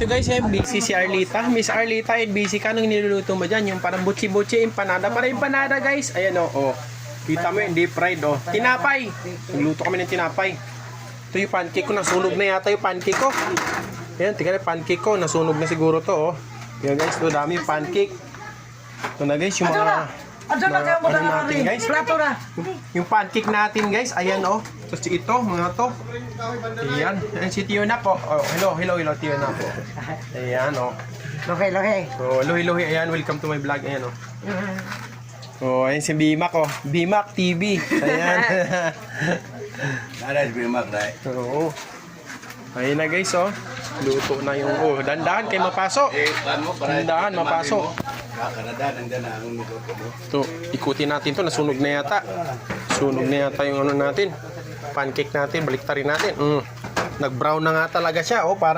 nyo guys, busy si Arlita. Miss Arlita, busy ka. Anong niluluto mo dyan? Yung parang butsi-butsi, empanada. Para empanada guys. Ayan o. Kita mo yung deep fried o. Tinapay. Nagluto kami ng tinapay. Ito yung pancake ko. Nasunog na yata yung pancake ko. Ayan, tingnan yung pancake ko. Nasunog na siguro to o. Ayan guys, ito dami yung pancake. Ito na guys, yung mga... natin guys. Yung pancake natin guys. Ayan o. Tapos ito, mga to. Ayan. Ayan si Tio na po. Oh, hello Tio na po. Ayan o. Lohe. Oh, lohi. Ayan, welcome to my vlog. Ayan o. Oh, ayan si Bimac o. Bimac TV. Ayan. Ada si Bimac dai. Oo. Ayan na guys o. Luto na yung... Oh, dandahan kayo mapasok. Dandahan, mapasok. Kanada nandiyan na ang niluto mo. Ito, ikutin natin to. Nasunog na yata. Sunog na yata yung ano natin. Pancake natin. Baliktarin natin. Nag-brown na nga talaga siya. Oh, parang